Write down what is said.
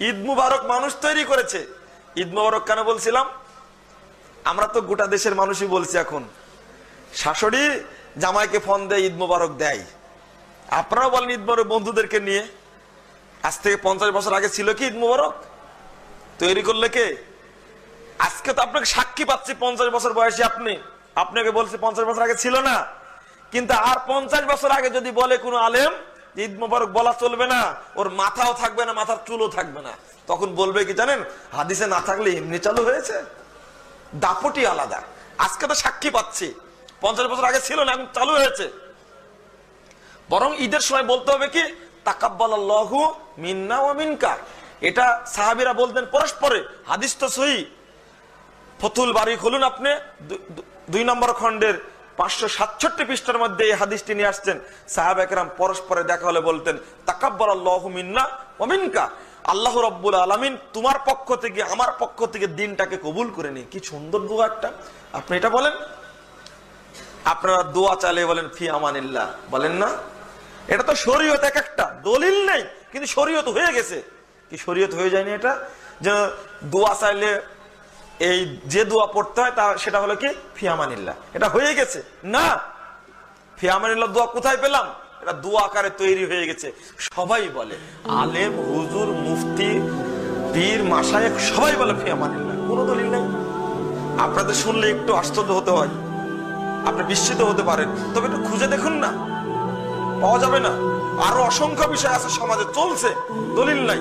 ঈদ মুবারক মানুষ তৈরি করেছে। ঈদ মুবারক কেন বলছিলাম? আমরা তো গোটা দেশের মানুষই বলছি, এখন শাশুড়ি জামাইকে ফোন দেয়, ঈদ মুবারক দেয়। আপনারাও বলেন ঈদ মুবারক বন্ধুদেরকে নিয়ে। আজ থেকে 50 বছর আগে ছিল কি ঈদ মুবারক? তৈরি করলে কে? আজকে তো আপনাকে সাক্ষী পাচ্ছি 50 বছর বয়সী আপনাকে বলছি 50 বছর আগে ছিল না। কিন্তু আর 50 বছর আগে যদি বলে কোনো আলেম ঈদ মুবারক বলা চলবে না, ওর মাথাও থাকবে না, মাথার চুলও থাকবে না, তখন বলবে কি জানেন? হাদিসে না থাকলে এমনি চালু হয়েছে। দাপটি আলাদা। আজকে তো সাক্ষী পাচ্ছি 50 বছর আগে ছিল না, এখন চালু হয়েছে। বরং ঈদের সময় বলতে হবে কি তাকাব্বালাল্লাহু মিন্না ওয়া মিনকা। এটা সাহাবীরা বলতেন পরস্পরে। হাদিস তো সহিহ। ফতুল বারী খুলুন আপনি, 2 নম্বর খণ্ডের 567 পৃষ্ঠার মধ্যে এই হাদিসটি নিয়ে আসছেন। সাহাবা একরাম পরস্পরে দেখা হলে বলতেন তাকাব্বালাল্লাহু মিন্না ওয়া মিনকা, আল্লাহ রাব্বুল আলামিন তোমার পক্ষ থেকে আমার পক্ষ থেকে দিনটাকে কবুল করে নি। কি সুন্দর দোয়া একটা। আপনি এটা বলেন, আপনারা দোয়া চালিয়ে বলেন ফি আমানিল্লাহ, বলেন না? এটা তো শরীয়ত, এক একটা দলিল নেই কিন্তু শরীয়ত হয়ে গেছে। কি শরীয়ত হয়ে যায়নি এটা? যে দোয়া চাইলে এই যে দোয়া পড়তে হয় তা সেটা হলো কি ফি আমানিল্লাহ, এটা হয়ে গেছে না। ফি আমানিল্লাহ দোয়া কোথায় পেলাম? এটা দোয়া আকারে তৈরি হয়ে গেছে। সবাই বলে, আলেম, হুজুর, মুফতি, পীর, মাশায়েখ সবাই বলে ফি আমানিল্লাহ, কোনো দলিল নেই। আপনাদের শুনলে একটু আশ্চর্য হতে হয়, আপনি বিস্মিত হতে পারেন, তবে একটু খুঁজে দেখুন না, পাওয়া যাবে না। আরো অসংখ্য বিষয় আছে সমাজে চলছে, দলিল নাই।